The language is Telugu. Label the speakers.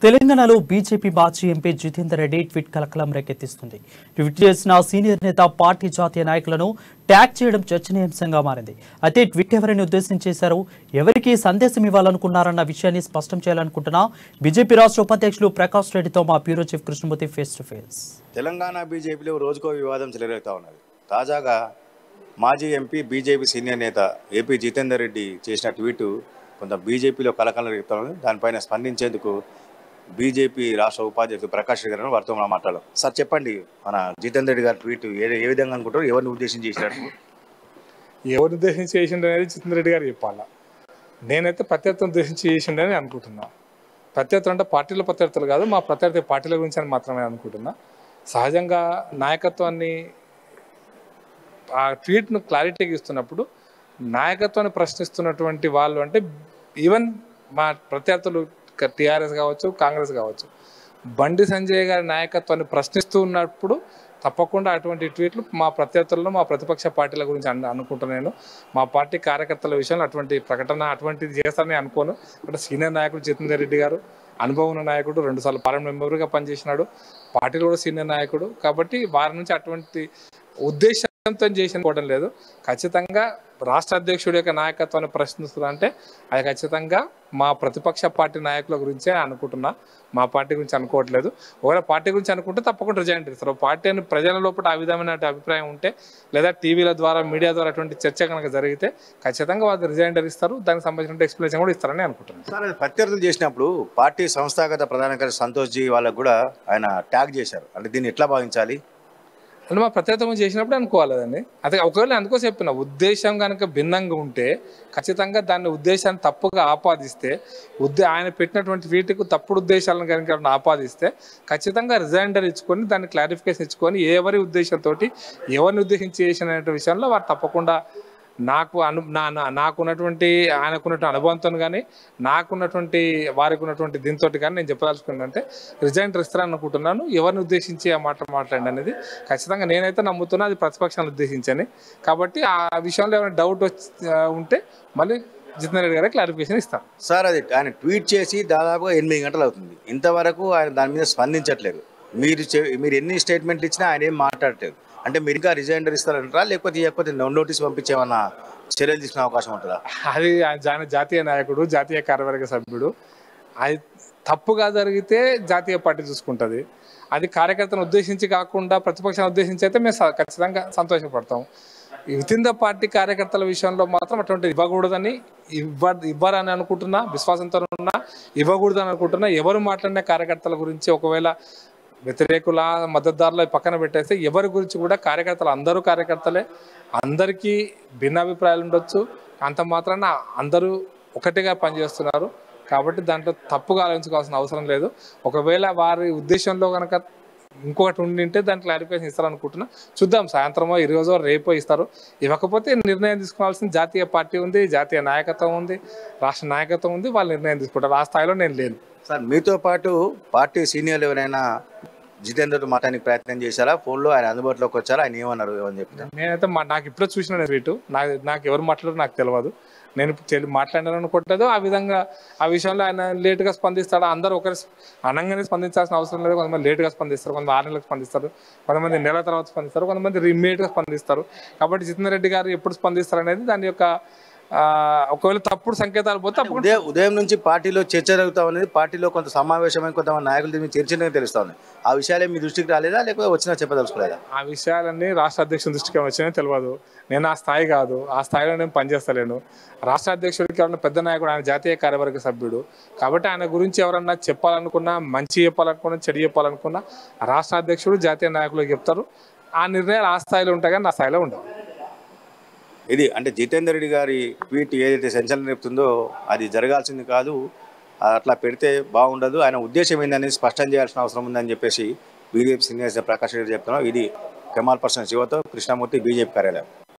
Speaker 1: తెలంగాణలో బీజేపీ మాజీ ఎంపీ జితేందర్ రెడ్డి ట్వీట్ కలకలం రేకెత్తిస్తుంది. ట్వీట్ చేసిన సీనియర్ నేత పార్టీ జాతీయ నాయకులను ట్యాగ్ చేయడం చర్చనీయాంశంగా మారింది. అయితే ట్వీట్ ఎవరిని ఉద్దేశించి చేశారు, ఎవరికి సందేశం ఇవ్వాలనుకున్నారన్న విషయాన్ని స్పష్టం చేయాలనుకుంటున్న బీజేపీ రాష్ట్ర ఉపాధ్యక్షులు ప్రకాష్ రెడ్డితో మా bureau chief Krishnamurthy face to face.
Speaker 2: Telangana బీజేపీలో రోజుకో వివాదం చెలరేగుతా ఉన్నది. తాజాగా మాజీ ఎంపీ బీజేపీ సీనియర్ నేత ఏపీ జితేందర్ రెడ్డి చేసిన ట్వీటు కొంత బీజేపీలో కలకలం రేగుతా ఉన్నది. దానిపైన స్పందించేందుకు బీజేపీ రాష్ట్ర ఉపాధ్యక్షుడు ప్రకాష్ రెడ్డి గారిని వారితో మనం మాట్లాడాం. సార్ చెప్పండి, మన జితేందర్ రెడ్డి గారి ట్వీట్ ఏ విధంగా అనుకుంటారు, ఎవరిని ఉద్దేశించి చేసినట్టు?
Speaker 3: ఎవరిని ఉద్దేశించి చేసిండు అనేది జితేందర్ రెడ్డి గారు చెప్పాలా. నేనైతే ప్రత్యర్థిని ఉద్దేశించి చేసిండని అనుకుంటున్నా. ప్రత్యర్థులు అంటే పార్టీల ప్రత్యర్థులు కాదు, మా ప్రత్యర్థి పార్టీల గురించి అని మాత్రమే అనుకుంటున్నా. సహజంగా నాయకత్వాన్ని ఆ ట్వీట్ను క్లారిటీగా ఇస్తున్నప్పుడు నాయకత్వాన్ని ప్రశ్నిస్తున్నటువంటి వాళ్ళు అంటే ఈవెన్ మా ప్రత్యర్థులు టీఆర్ఎస్ కావచ్చు, కాంగ్రెస్ కావచ్చు, బండి సంజయ్ గారి నాయకత్వాన్ని ప్రశ్నిస్తూ ఉన్నప్పుడు తప్పకుండా అటువంటి ట్వీట్లు మా ప్రత్యర్థులను మా ప్రతిపక్ష పార్టీల గురించి అనుకుంటున్నాను. మా పార్టీ కార్యకర్తల విషయంలో అటువంటి ప్రకటన అటువంటిది చేస్తారని అనుకోను. అంటే సీనియర్ నాయకుడు జితేందర్ రెడ్డి గారు అనుభవం ఉన్న నాయకుడు, 2 సార్లు పార్లమెంట్ మెంబర్గా పనిచేసినాడు, పార్టీలో కూడా సీనియర్ నాయకుడు. కాబట్టి వారి నుంచి అటువంటి ఉద్దేశంతో చేసినకోవడం లేదు. ఖచ్చితంగా రాష్ట్ర అధ్యక్షుడి యొక్క నాయకత్వాన్ని ప్రశ్నిస్తుందంటే అది ఖచ్చితంగా మా ప్రతిపక్ష పార్టీ నాయకుల గురించే అనుకుంటున్నా, మా పార్టీ గురించి అనుకోవట్లేదు. ఒకవేళ పార్టీ గురించి అనుకుంటే తప్పకుండా రిజైన్ చేస్తారు. పార్టీ అని ప్రజల లోపల ఆ విధమైన అభిప్రాయం ఉంటే లేదా టీవీల ద్వారా మీడియా ద్వారా అటువంటి చర్చ కనుక జరిగితే ఖచ్చితంగా వాళ్ళు రిజైండర్ ఇస్తారు, దానికి సంబంధించిన ఎక్స్ప్లెనేషన్ కూడా ఇస్తారని అనుకుంటున్నాను.
Speaker 2: సార్, ప్రత్యర్థులు చేసినప్పుడు పార్టీ సంస్థాగత ప్రధాన కార్యదర్శి సంతోష్ జీ వాళ్ళకు కూడా ఆయన ట్యాగ్ చేశారు. అంటే దీన్ని ఎట్లా భావించాలి?
Speaker 3: అంటే మా ప్రత్యేకం చేసినప్పుడు అనుకోవాలి అదండి. అదే ఒకవేళ అందుకో చెప్పిన ఉద్దేశం కనుక భిన్నంగా ఉంటే ఖచ్చితంగా దాన్ని ఉద్దేశాన్ని తప్పుగా ఆపాదిస్తే ఆయన పెట్టినటువంటి వీటికి తప్పుడు ఉద్దేశాలను కనుక ఆపాదిస్తే ఖచ్చితంగా రిజైండర్ ఇచ్చుకొని దాన్ని క్లారిఫికేషన్ ఇచ్చుకొని ఎవరి ఉద్దేశంతో ఎవరిని ఉద్దేశించి చేసిన విషయంలో వారు తప్పకుండా నాకున్నటువంటి ఆయనకున్నటువంటి అనుభవంతో కానీ నాకున్నటువంటి వారికి ఉన్నటువంటి దీంతో కానీ నేను చెప్పదలుచుకున్నానంటే రిజైండర్ ఇస్తారని అనుకుంటున్నాను. ఎవరిని ఉద్దేశించి ఆ మాట మాట్లాడండి అనేది ఖచ్చితంగా నేనైతే నమ్ముతున్నా అది ప్రతిపక్షాన్ని ఉద్దేశించని. కాబట్టి ఆ విషయంలో ఏమైనా డౌట్ ఉంటే మళ్ళీ జితేందర్ రెడ్డి గారే క్లారిఫికేషన్ ఇస్తాను.
Speaker 2: సార్, అది ఆయన ట్వీట్ చేసి దాదాపుగా 8 గంటలు అవుతుంది, ఇంతవరకు ఆయన దాని మీద స్పందించట్లేదు. మీరు ఎన్ని స్టేట్మెంట్లు ఇచ్చినా ఆయన ఏం మాట్లాడట్లేదు. అంటే మీరు ఇంకా రిజైండర్ ఇస్తారంటారా, లేకపోతే నోటీస్ పంపించేమన్నా చర్యలు తీసుకునే అవకాశం ఉంటుందా?
Speaker 3: అది ఆయన జాతీయ నాయకుడు, జాతీయ కార్యవర్గ సభ్యుడు. అది తప్పుగా జరిగితే జాతీయ పార్టీ చూసుకుంటుంది. అది కార్యకర్తను ఉద్దేశించి కాకుండా ప్రతిపక్షాన్ని ఉద్దేశించి అయితే మేము ఖచ్చితంగా సంతోషపడతాం. వితిన్ ద పార్టీ కార్యకర్తల విషయంలో మాత్రం అటువంటి ఇవ్వకూడదని ఇవ్వరని అనుకుంటున్నా, విశ్వాసంతో ఉన్నా ఇవ్వకూడదని అనుకుంటున్నా. ఎవరు మాట్లాడిన కార్యకర్తల గురించి ఒకవేళ వ్యతిరేకుల మద్దతుదారుల పక్కన పెట్టేస్తే ఎవరి గురించి కూడా కార్యకర్తలు అందరూ కార్యకర్తలే, అందరికీ భిన్నాభిప్రాయాలు ఉండొచ్చు. అంత మాత్రాన అందరూ ఒకటిగా పనిచేస్తున్నారు. కాబట్టి దాంట్లో తప్పుగా ఆలోచించుకోవాల్సిన అవసరం లేదు. ఒకవేళ వారి ఉద్దేశంలో కనుక ఇంకొకటి ఉండింటే దాన్ని క్లారిఫికేషన్ ఇస్తారనుకుంటున్నా. చూద్దాం, సాయంత్రమో ఈరోజో రేపో ఇస్తారు. ఇవ్వకపోతే నిర్ణయం తీసుకోవాల్సిన జాతీయ పార్టీ ఉంది, జాతీయ నాయకత్వం ఉంది, రాష్ట్ర నాయకత్వం ఉంది, వాళ్ళు నిర్ణయం తీసుకుంటారు. ఆ స్థాయిలో నేను లేను.
Speaker 2: సార్, మీతో పాటు పార్టీ సీనియర్లు ఎవరైనా జితేందర్తో మాట్లాడానికి ప్రయత్నం చేశారా? ఫోన్లో ఆయన అందుబాటులోకి వచ్చారా? ఆయన ఏమన్నారు ఏమని చెప్తారు?
Speaker 3: నేనైతే నాకు ఇప్పుడు చూసిన ట్వీటు నాకు ఎవరు మాట్లాడారో నాకు తెలియదు. నేను మాట్లాడాను అనుకోవట్లేదు. ఆ విషయంలో ఆయన లేటుగా స్పందిస్తాడు. అందరూ ఒకరి అనంగానే స్పందించాల్సిన అవసరం లేదు. కొంతమంది లేటుగా స్పందిస్తారు, కొంతమంది 6 నెలలకు స్పందిస్తారు, కొంతమంది నెల తర్వాత స్పందిస్తారు, కొంతమంది ఇమ్మీడియట్గా స్పందిస్తారు. కాబట్టి జితేందర్ రెడ్డి గారు ఎప్పుడు స్పందిస్తారు అనేది దాని యొక్క ఒకవేళ తప్పుడు సంకేతాలు పోతే
Speaker 2: ఉదయం నుంచి పార్టీలో చర్చ జరుగుతా ఉన్నది. పార్టీలో కొంత సమావేశమై కొంతమంది నాయకులు దీన్ని చర్చించడం తెలుస్తా ఉంది. ఆ విషయాలే మీ దృష్టికి రాలేదా, లేకపోతే వచ్చినా చెప్పదలుచుకోలేదా?
Speaker 3: ఆ విషయాలన్నీ రాష్ట్ర అధ్యక్షుడి దృష్టికి వచ్చినాయో తెలియదు. నేను ఆ స్థాయి కాదు, ఆ స్థాయిలో నేను పనిచేస్తలేను. రాష్ట్ర అధ్యక్షుడికి ఎవరైనా పెద్ద నాయకుడు, ఆయన జాతీయ కార్యవర్గ సభ్యుడు. కాబట్టి ఆయన గురించి ఎవరన్నా చెప్పాలనుకున్నా, మంచి చెప్పాలనుకున్నా, చెడు చెప్పాలనుకున్నా రాష్ట్ర అధ్యక్షుడు జాతీయ నాయకులు చెప్తారు. ఆ నిర్ణయాలు ఆ స్థాయిలో ఉంటాయి కానీ నా స్థాయిలో ఉండవు.
Speaker 2: ఇది అంటే జితేందర్ రెడ్డి గారి ట్వీట్ ఏదైతే సంచలనం రేపుతుందో అది జరగాల్సింది కాదు, అట్లా పెడితే బాగుండదు. ఆయన ఉద్దేశం ఏందనేది స్పష్టం చేయాల్సిన అవసరం ఉందని చెప్పేసి బీజేపీ సీనియర్ ప్రకాష్ రెడ్డి చెప్తున్నాం. ఇది కెమాల్ పర్సన్ శివతో కృష్ణమూర్తి, బీజేపీ కార్యాలయం.